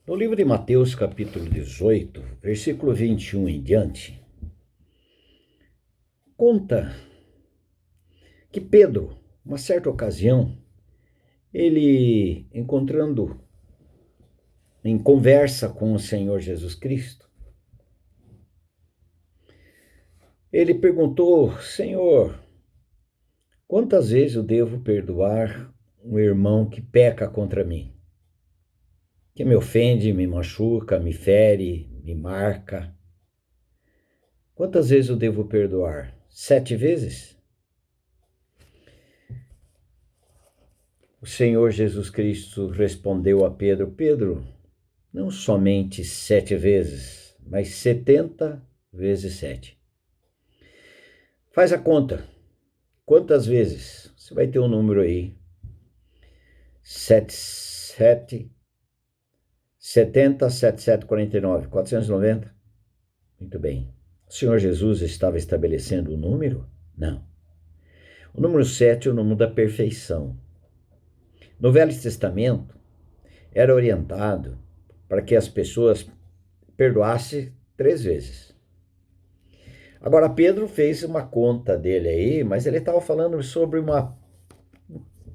No livro de Mateus, capítulo 18, versículo 21 em diante, conta que Pedro, uma certa ocasião, ele encontrando em conversa com o Senhor Jesus Cristo, ele perguntou: Senhor, quantas vezes eu devo perdoar um irmão que peca contra mim? Que me ofende, me machuca, me fere, me marca. Quantas vezes eu devo perdoar? 7 vezes? O Senhor Jesus Cristo respondeu a Pedro: Pedro, não somente 7 vezes, mas 70 vezes 7. Faz a conta. Quantas vezes? Você vai ter um número aí. 77, 70, 77, 49, 490. Muito bem. O Senhor Jesus estava estabelecendo um número? Não. O número 7 é o número da perfeição. No Velho Testamento, era orientado para que as pessoas perdoassem 3 vezes. Agora, Pedro fez uma conta dele aí, mas ele estava falando sobre um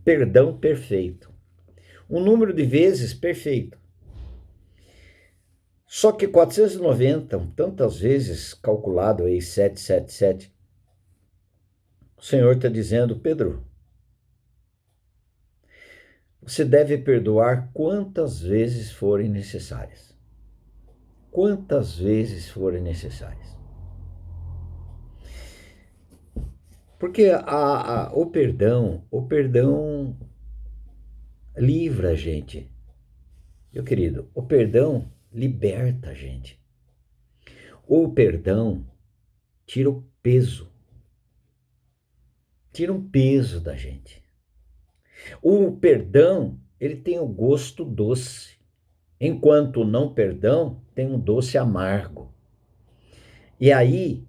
perdão perfeito. Um número de vezes perfeito. Só que 490, tantas vezes calculado aí, 777, o Senhor está dizendo: Pedro, você deve perdoar quantas vezes forem necessárias. Quantas vezes forem necessárias. Porque o perdão livra a gente. Meu querido, o perdão liberta a gente. O perdão tira o peso. Tira um peso da gente. O perdão, ele tem o gosto doce, enquanto o não perdão tem um doce amargo. E aí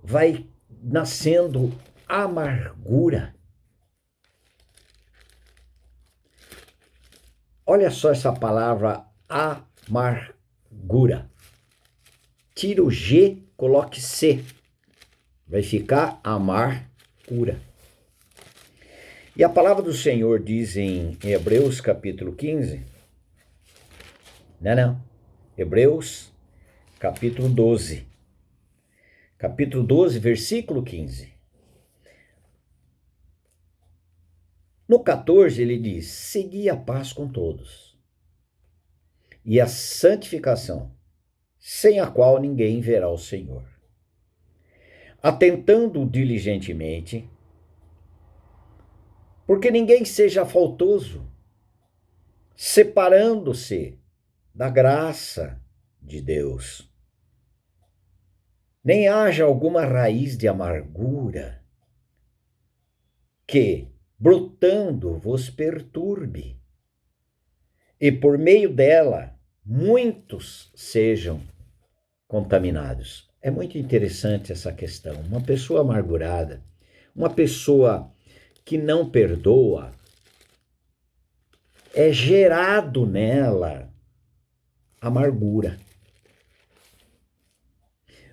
vai nascendo amargura. Olha só essa palavra amargura. Tira o G, coloque C. Vai ficar amargura. E a palavra do Senhor diz em Hebreus capítulo 15, não, Hebreus capítulo 12. Capítulo 12, versículo 15. No 14 ele diz: segui a paz com todos e a santificação, sem a qual ninguém verá o Senhor. Atentando diligentemente, porque ninguém seja faltoso, separando-se da graça de Deus. Nem haja alguma raiz de amargura que, brotando, vos perturbe, e por meio dela muitos sejam contaminados. É muito interessante essa questão. Uma pessoa amargurada, uma pessoa que não perdoa, é gerado nela amargura.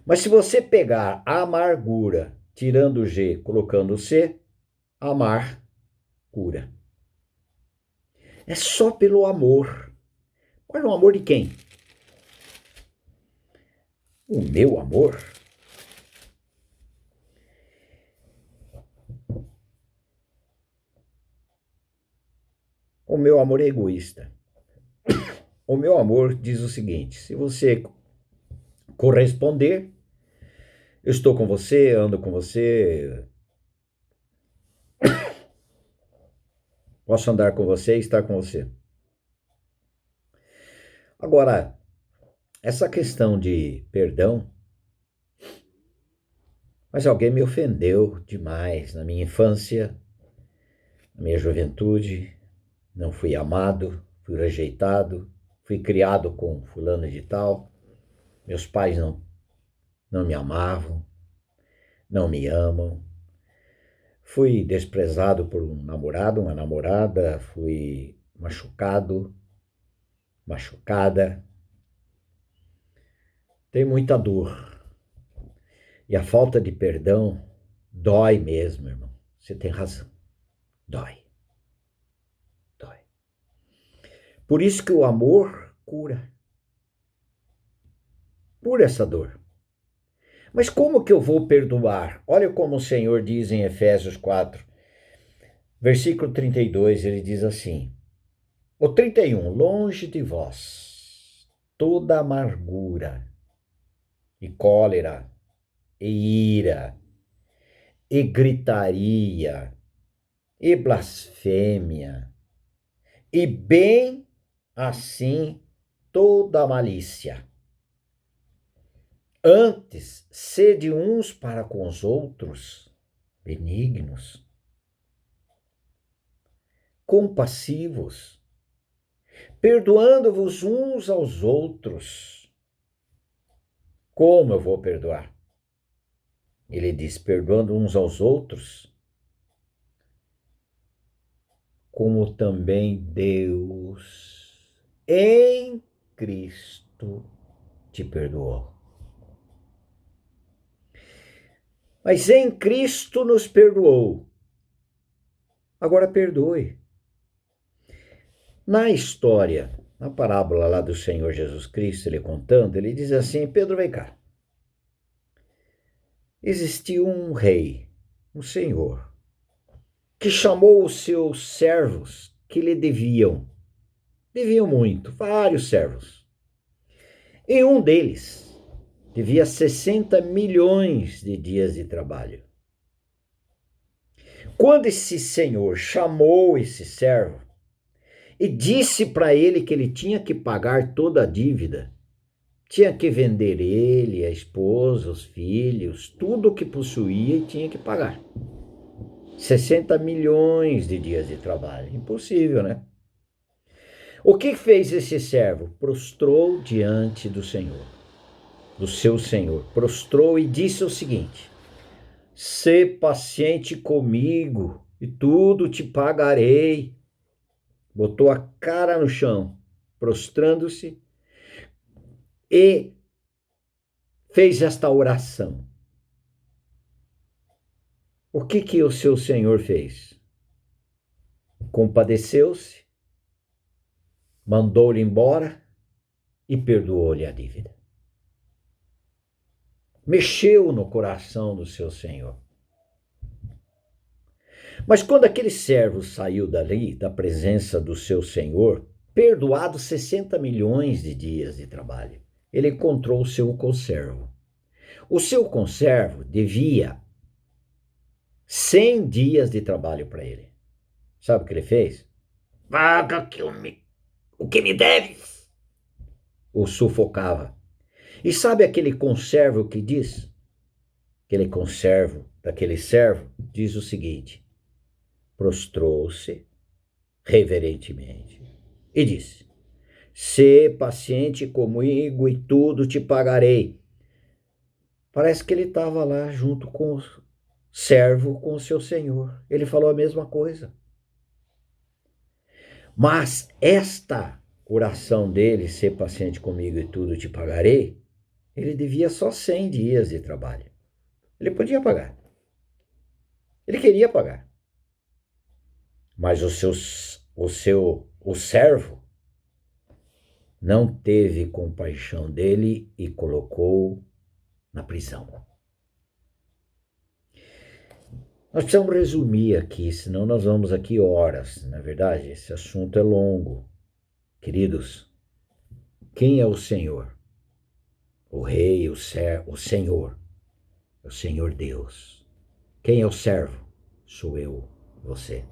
Mas se você pegar a amargura, tirando o G, colocando o C, amar cura. É só pelo amor. Olha, o amor de quem? O meu amor? O meu amor é egoísta. O meu amor diz o seguinte: se você corresponder, eu estou com você, ando com você, posso andar com você e estar com você. Agora, essa questão de perdão, mas alguém me ofendeu demais na minha infância, na minha juventude, não fui amado, fui rejeitado, fui criado com fulano de tal, meus pais não me amavam, não me amam, fui desprezado por um namorado, uma namorada, fui machucado, machucada, tem muita dor. E a falta de perdão dói mesmo, irmão. Você tem razão. Dói. Dói. Por isso que o amor cura. Cura essa dor. Mas como que eu vou perdoar? Olha como o Senhor diz em Efésios 4, versículo 32, ele diz assim: o 31, longe de vós toda amargura e cólera e ira e gritaria e blasfêmia e bem assim toda malícia. Antes, sede uns para com os outros benignos, compassivos, perdoando-vos uns aos outros. Como eu vou perdoar? Ele diz, perdoando uns aos outros, como também Deus em Cristo te perdoou. Mas em Cristo nos perdoou. Agora perdoe. Na história, na parábola lá do Senhor Jesus Cristo, ele contando, ele diz assim: Pedro, vem cá. Existiu um rei, um senhor, que chamou os seus servos que lhe deviam muito, vários servos. E um deles devia 60 milhões de dias de trabalho. Quando esse senhor chamou esse servo e disse para ele que ele tinha que pagar toda a dívida, tinha que vender ele, a esposa, os filhos, tudo o que possuía e tinha que pagar. 60 milhões de dias de trabalho. Impossível, né? O que fez esse servo? Prostrou diante do Senhor, do seu Senhor. Prostrou e disse o seguinte: sê paciente comigo e tudo te pagarei. Botou a cara no chão, prostrando-se, e fez esta oração. O que o seu Senhor fez? Compadeceu-se, mandou-lhe embora e perdoou-lhe a dívida. Mexeu no coração do seu Senhor. Mas quando aquele servo saiu dali, da presença do seu Senhor, perdoado 60 milhões de dias de trabalho, ele encontrou o seu conservo. O seu conservo devia 100 dias de trabalho para ele. Sabe o que ele fez? Paga o que me deves. O sufocava. E sabe aquele conservo que diz? Aquele conservo daquele servo diz o seguinte: prostrou-se reverentemente e disse: sê paciente comigo e tudo te pagarei. Parece que ele estava lá junto com o servo, com o seu senhor. Ele falou a mesma coisa. Mas esta oração dele, ser paciente comigo e tudo te pagarei, ele devia só 100 dias de trabalho. Ele podia pagar. Ele queria pagar. Mas o servo não teve compaixão dele e colocou na prisão. Nós precisamos resumir aqui, senão nós vamos aqui horas. Na verdade, esse assunto é longo. Queridos, quem é o Senhor? O rei, o Senhor. É o Senhor Deus. Quem é o servo? Sou eu, você.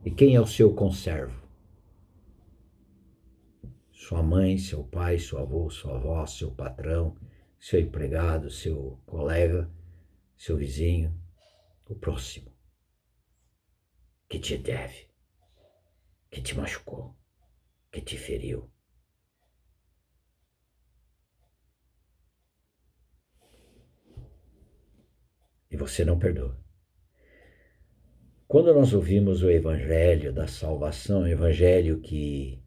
E quem é o seu conservo? Sua mãe, seu pai, seu avô, sua avó, seu patrão, seu empregado, seu colega, seu vizinho, o próximo, que te deve, que te machucou, que te feriu. E você não perdoa. Quando nós ouvimos o evangelho da salvação, o evangelho que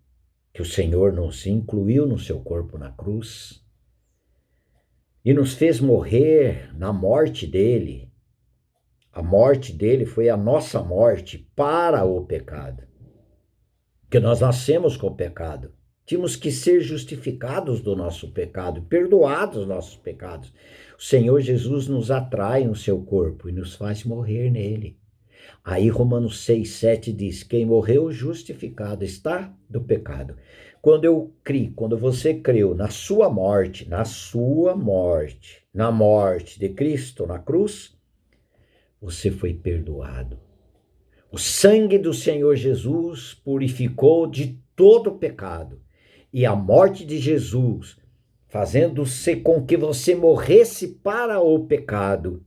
que o Senhor nos incluiu no seu corpo na cruz e nos fez morrer na morte dele. A morte dele foi a nossa morte para o pecado. Porque nós nascemos com o pecado. Tínhamos que ser justificados do nosso pecado, perdoados os nossos pecados. O Senhor Jesus nos atrai no seu corpo e nos faz morrer nele. Aí Romanos 6,7 diz: quem morreu justificado está do pecado. Quando você creu na morte de Cristo na cruz, você foi perdoado. O sangue do Senhor Jesus purificou de todo o pecado. E a morte de Jesus, fazendo-se com que você morresse para o pecado,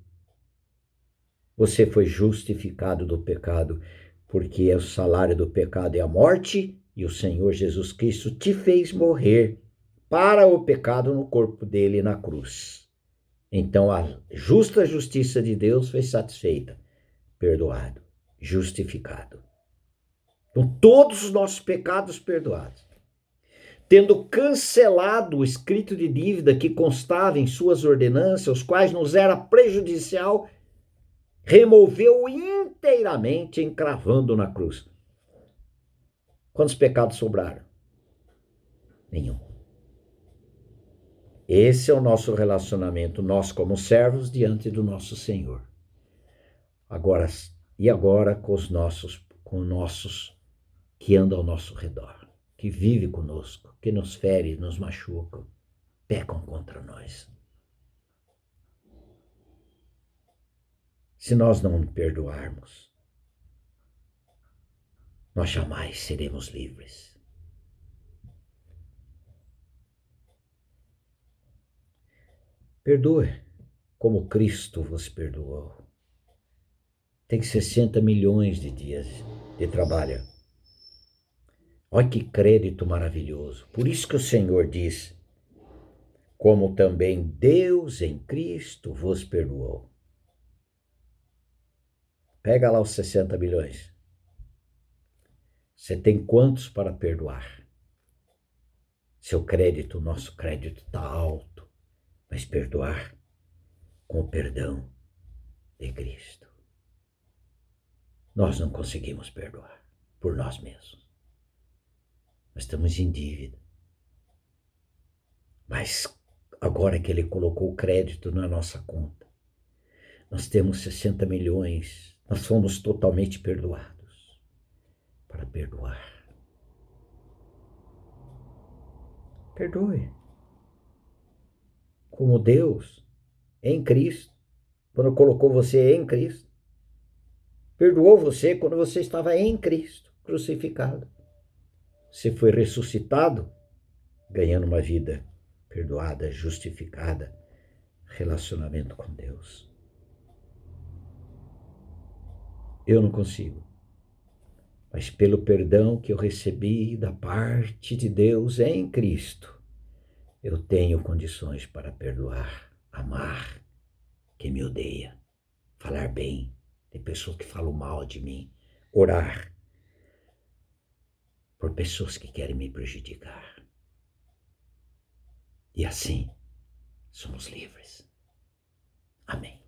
você foi justificado do pecado, porque o salário do pecado é a morte, e o Senhor Jesus Cristo te fez morrer para o pecado no corpo dele na cruz. Então a justa justiça de Deus foi satisfeita, perdoado, justificado. Então todos os nossos pecados perdoados. Tendo cancelado o escrito de dívida que constava em suas ordenanças, os quais nos era prejudicial, removeu inteiramente, encravando na cruz. Quantos pecados sobraram? Nenhum. Esse é o nosso relacionamento, nós como servos diante do nosso Senhor. Agora com os nossos que andam ao nosso redor, que vivem conosco, que nos ferem, nos machucam, pecam contra nós. Se nós não perdoarmos, nós jamais seremos livres. Perdoe como Cristo vos perdoou. Tem 60 milhões de dias de trabalho. Olha que crédito maravilhoso. Por isso que o Senhor diz, como também Deus em Cristo vos perdoou. Pega lá os 60 milhões. Você tem quantos para perdoar? Seu crédito, nosso crédito está alto, mas perdoar com o perdão de Cristo. Nós não conseguimos perdoar por nós mesmos. Nós estamos em dívida. Mas agora que Ele colocou o crédito na nossa conta, nós temos 60 milhões, nós fomos totalmente perdoados para perdoar. Perdoe. Como Deus, em Cristo, quando colocou você em Cristo, perdoou você quando você estava em Cristo, crucificado. Você foi ressuscitado, ganhando uma vida perdoada, justificada, relacionamento com Deus. Eu não consigo, mas pelo perdão que eu recebi da parte de Deus em Cristo, eu tenho condições para perdoar, amar quem me odeia, falar bem de pessoas que falam mal de mim, orar por pessoas que querem me prejudicar. E assim somos livres. Amém.